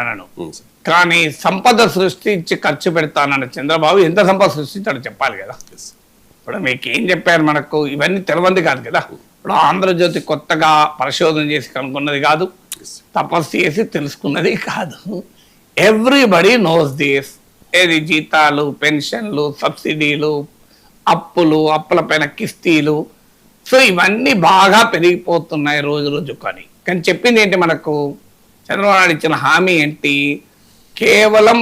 అనను. కానీ సంపద సృష్టించి ఖర్చు పెడతానన్న చంద్రబాబు ఎంత సంపద సృష్టించాడో చెప్పాలి కదా. ఇప్పుడు మీకు ఏం చెప్పారు, మనకు ఇవన్నీ తెలవంది కాదు కదా. ఇప్పుడు ఆంధ్రజ్యోతి కొత్తగా పరిశోధన చేసి కనుక్కున్నది కాదు, తపస్సు చేసి తెలుసుకున్నది కాదు. Everybody knows this. ఏది జీతాలు, పెన్షన్లు, సబ్సిడీలు, అప్పులు, అప్పుల పైన కిస్తీలు, సో ఇవన్నీ బాగా పెరిగిపోతున్నాయి రోజు రోజు. కానీ చెప్పింది ఏంటి, మనకు చంద్రబాబు నాయుడు ఇచ్చిన హామీ ఏంటి, కేవలం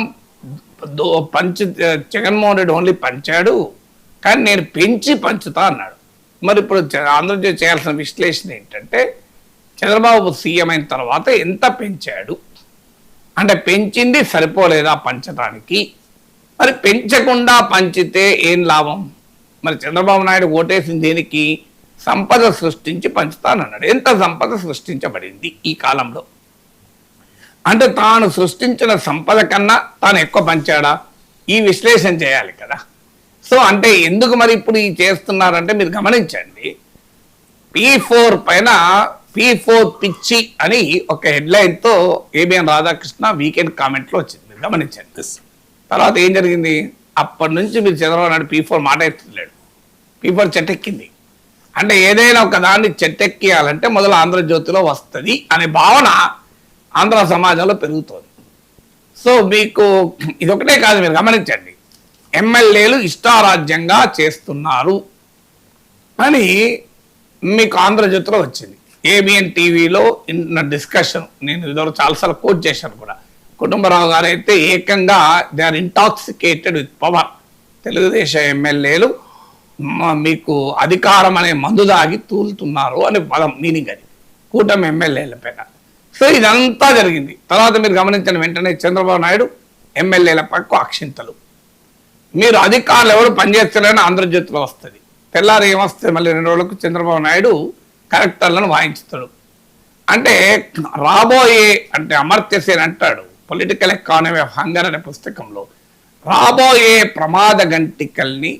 జగన్మోహన్ రెడ్డి ఓన్లీ పంచాడు, కానీ నేను పెంచి పంచుతా అన్నాడు. మరి ఇప్పుడు ఆంధ్రజ్యోతి చేయాల్సిన విశ్లేషణ ఏంటంటే, చంద్రబాబు సీఎం అయిన తర్వాత ఎంత పెంచాడు, అంటే పెంచింది సరిపోలేదా పంచడానికి, మరి పెంచకుండా పంచితే ఏం లాభం. మరి చంద్రబాబు నాయుడు ఓటేసింది దేనికి, సంపద సృష్టించి పంచుతానన్నాడు. ఎంత సంపద సృష్టించబడింది ఈ కాలంలో, అంటే తాను సృష్టించిన సంపద కన్నా తాను ఎక్కువ పంచాడా, ఈ విశ్లేషణ చేయాలి కదా. సో అంటే ఎందుకు మరి ఇప్పుడు ఈ చేస్తున్నారంటే మీరు గమనించండి, P4 పైన P4 పిచ్చి అని ఒక హెడ్లైన్తో ఏబిఎన్ రాధాకృష్ణ వీకెండ్ కామెంట్లో వచ్చింది, మీరు గమనించండి. తర్వాత ఏం జరిగింది, అప్పటి నుంచి మీరు చంద్రబాబు నాయుడు P4 మాట ఎత్తలేడు, P4 చెట్టెక్కింది. అంటే ఏదైనా ఒక దాన్ని చెట్టెక్కియాలంటే మొదలు ఆంధ్రజ్యోతిలో వస్తుంది అనే భావన ఆంధ్ర సమాజంలో పెరుగుతోంది. సో మీకు ఇదొకటే కాదు, మీరు గమనించండి, ఎమ్మెల్యేలు ఇష్టారాజ్యంగా చేస్తున్నారు అని మీకు ఆంధ్రజ్యోతిలో వచ్చింది. ఏబిఎన్ టీవీలో ఇన్న డిస్కషన్ నేను ఇదివరకు చాలాసార్లు కోట్ చేశాను కూడా. కుటుంబరావు గారు అయితే ఏకంగా they are intoxicated with power. Telugudesam ఎమ్మెల్యేలు మీకు అధికారం అనే మందు దాగి తూలుతున్నారు అనే పదం మీనింగ్ అది కూటమి ఎమ్మెల్యేల పైన. సో ఇదంతా జరిగింది. తర్వాత మీరు గమనించిన వెంటనే చంద్రబాబు నాయుడు ఎమ్మెల్యేల పక్క అక్షింతలు, మీరు అధికారులు ఎవరు పనిచేస్తారని ఆంధ్రజ్యోతిలో వస్తుంది. తెల్లారి ఏమొస్తే మళ్ళీ 2 రోజులకు చంద్రబాబు నాయుడు కలెక్టర్లను వాయించుతాడు. అంటే రాబోయే, అంటే అమర్త్యసేన్ అంటాడు పొలిటికల్ ఎకానమీ ఆఫ్ హంగర్ అనే పుస్తకంలో, రాబోయే ప్రమాద గంటికల్ని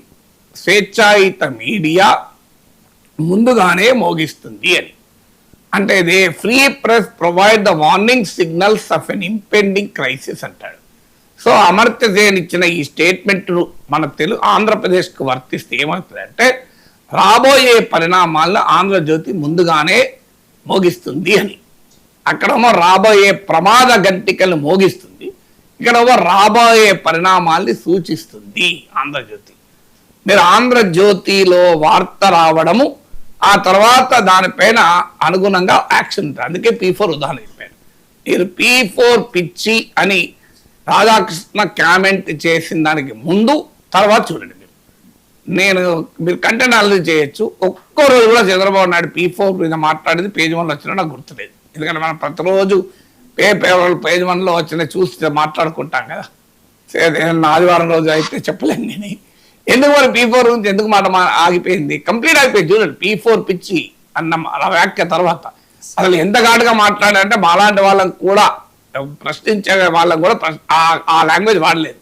స్వేచ్ఛాయుత మీడియా ముందుగానే మోగిస్తుంది అని. అంటే they free press provide the warning signals of N impending crisis అంటాడు. సో అమర్త్యసేన్ ఇచ్చిన ఈ స్టేట్మెంట్ మన ఆంధ్రప్రదేశ్కు వర్తిస్తే ఏమవుతుందంటే, రాబోయే పరిణామాలను ఆంధ్రజ్యోతి ముందుగానే మోగిస్తుంది అని. అక్కడేమో రాబోయే ప్రమాద గంటికలు మోగిస్తుంది, ఇక్కడేమో రాబోయే పరిణామాల్ని సూచిస్తుంది ఆంధ్రజ్యోతి. మీరు ఆంధ్రజ్యోతిలో వార్త రావడము, ఆ తర్వాత దానిపైన అనుగుణంగా యాక్షన్ ఉంటుంది. అందుకే P4 ఉదాహరణ చెప్పాను. మీరు P4 పిచ్చి అని రాధాకృష్ణ కామెంట్ చేసిన దానికి ముందు తర్వాత చూడండి. మీరు కంటెంట్ అనాలిసిస్ చేయొచ్చు. ఒక్కో రోజు కూడా చంద్రబాబు నాయుడు P4 మీద మాట్లాడేది పేజ్ 1లో వచ్చినా నాకు గుర్తులేదు. ఎందుకంటే మనం ప్రతిరోజు పేజ్ 1లో వచ్చిన చూసి మాట్లాడుకుంటాం కదా. ఆదివారం రోజు అయితే చెప్పలేను నేను. ఎందుకు మరి P4 గురించి ఎందుకు మాట ఆగిపోయింది, కంప్లీట్ అయిపోయింది. చూడండి, P4 పిచ్చి అన్న వ్యాఖ్య తర్వాత అసలు ఎంత ఘాటుగా మాట్లాడారంటే మాలాంటి వాళ్ళని కూడా ప్రశ్నించే వాళ్ళని కూడా ఆ లాంగ్వేజ్ వాడలేదు.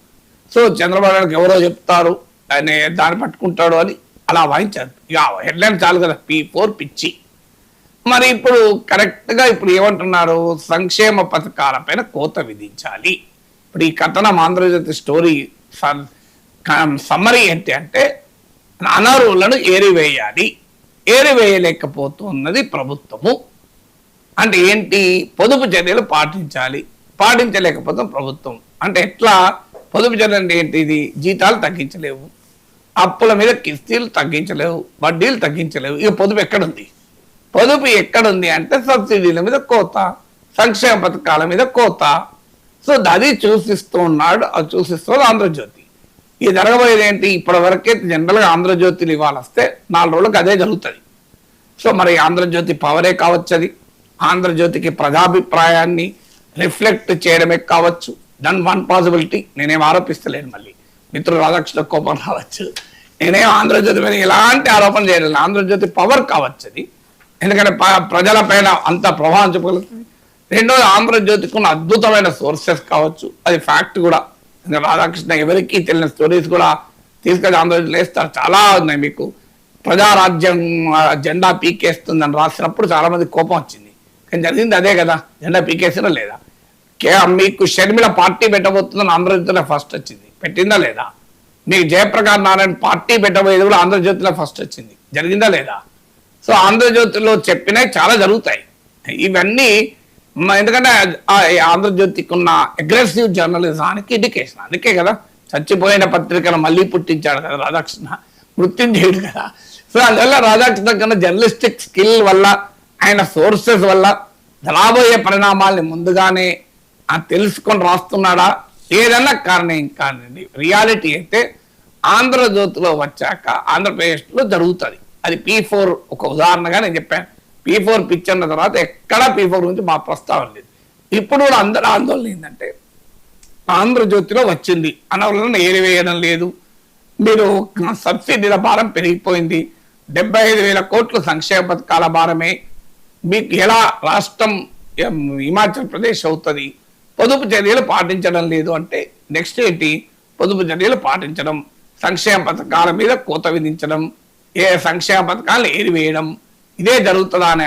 సో చంద్రబాబు నాయుడుకి ఎవరో చెప్తారు ఆయన దాన్ని పట్టుకుంటాడు అని అలా వాయించారు. ఇక హెడ్లైన్ చాలు కదా, P4 పిచ్చి. మరి ఇప్పుడు కరెక్ట్గా ఇప్పుడు ఏమంటున్నారు, సంక్షేమ పథకాలపైన కోత విధించాలి. ఇప్పుడు ఈ కథనం ఆంధ్రజ్యోతి స్టోరీ సమ్మరీ ఏంటి అంటే, అనర్హులను ఏరివేయాలి, ఏరివేయలేకపోతున్నది ప్రభుత్వము. అంటే ఏంటి, పొదుపు చర్యలు పాటించలేకపోతే ప్రభుత్వం. అంటే ఎట్లా పొదుపు చర్యలు అంటే ఏంటి, ఇది జీతాలు తగ్గించలేవు, అప్పుల మీద కిస్తీలు తగ్గించలేవు, వడ్డీలు తగ్గించలేవు. ఇక పొదుపు ఎక్కడుంది, పొదుపు ఎక్కడుంది అంటే సబ్సిడీల మీద కోత, సంక్షేమ పథకాల మీద కోత. సో అది చూసిస్తున్నాడు, అది చూసిస్తుంది ఆంధ్రజ్యోతి. ఇది జరగబోయేది ఏంటి, ఇప్పటి వరకే జనరల్గా ఆంధ్రజ్యోతిలు ఇవ్వాలి వస్తే 4 రోజులకు అదే జరుగుతుంది. సో మరి ఆంధ్రజ్యోతి పవరే కావచ్చు, అది ఆంధ్రజ్యోతికి ప్రజాభిప్రాయాన్ని రిఫ్లెక్ట్ చేయడమే కావచ్చు. Then one possibility. నేనేం ఆరోపిస్తలేను, మళ్ళీ మిత్రులు రాధాకృష్ణ కోపం రావచ్చు. నేనేం ఆంధ్రజ్యోతి మీద ఎలాంటి ఆరోపణ చేయలేదు. ఆంధ్రజ్యోతి పవర్ కావచ్చు అది, ఎందుకంటే ప్రజల పైన అంత ప్రభావం చెప్పగలుగుతుంది. రెండోది ఆంధ్రజ్యోతికి ఉన్న అద్భుతమైన సోర్సెస్ కావచ్చు, అది ఫ్యాక్ట్ కూడా. రాధాకృష్ణ ఎవరికి తెలియని స్టోరీస్ కూడా తీసుకొని ఆంధ్రజ్యోతిలో వేస్తారు, చాలా ఉన్నాయి. మీకు ప్రజారాజ్యం జెండా పీకేస్తుందని రాసినప్పుడు చాలా మంది కోపం వచ్చింది, కానీ జరిగింది అదే కదా, జెండా పీకేసినా లేదా. మీకు షర్మిల పార్టీ పెట్టబోతుందని ఆంధ్రజ్యోతిలో ఫస్ట్ వచ్చింది, పెట్టిందా లేదా? మీకు జయప్రకాష్ నారాయణ పార్టీ పెట్టబోయేది కూడా ఆంధ్రజ్యోతిలో ఫస్ట్ వచ్చింది, జరిగిందా లేదా? సో ఆంధ్రజ్యోతిలో చెప్పినవి చాలా జరుగుతాయి ఇవన్నీ. ఎందుకంటే ఆంధ్రజ్యోతికి ఉన్న అగ్రెసివ్ జర్నలిజానికి ఇండికేషన్. అందుకే కదా చచ్చిపోయిన పత్రికను మళ్ళీ పుట్టించాడు కదా రాధాకృష్ణ, మృత్యుంజయుడు కదా. సో అందువల్ల రాధాకృష్ణ కన్నా జర్నలిస్టిక్ స్కిల్ వల్ల, ఆయన సోర్సెస్ వల్ల రాబోయే పరిణామాల్ని ముందుగానే తెలుసుకొని రాస్తున్నాడా ఏదన్నా కారణం కానివ్వండి, రియాలిటీ అయితే ఆంధ్రజ్యోతిలో వచ్చాక ఆంధ్రప్రదేశ్లో జరుగుతుంది. అది P4 ఒక ఉదాహరణగా నేను చెప్పాను. P4 పిచ్ అన్న తర్వాత ఎక్కడా P4 గురించి మా ప్రస్తావన లేదు. ఇప్పుడు కూడా అందరూ ఆందోళన ఏంటంటే ఆంధ్రజ్యోతిలో వచ్చింది అనవలన ఏరివేయడం లేదు, మీరు సబ్సిడీల భారం పెరిగిపోయింది, 75,000 కోట్లు సంక్షేమ పథకాల భారమే, మీకు ఎలా రాష్ట్రం హిమాచల్ ప్రదేశ్ అవుతుంది, పొదుపు చర్యలు పాటించడం లేదు అంటే నెక్స్ట్ ఏంటి? పొదుపు చర్యలు పాటించడం, సంక్షేమ పథకాల మీద కోత విధించడం, ఏ సంక్షేమ పథకాలను ఏరివేయడం, ఇదే జరుగుతుందా అనే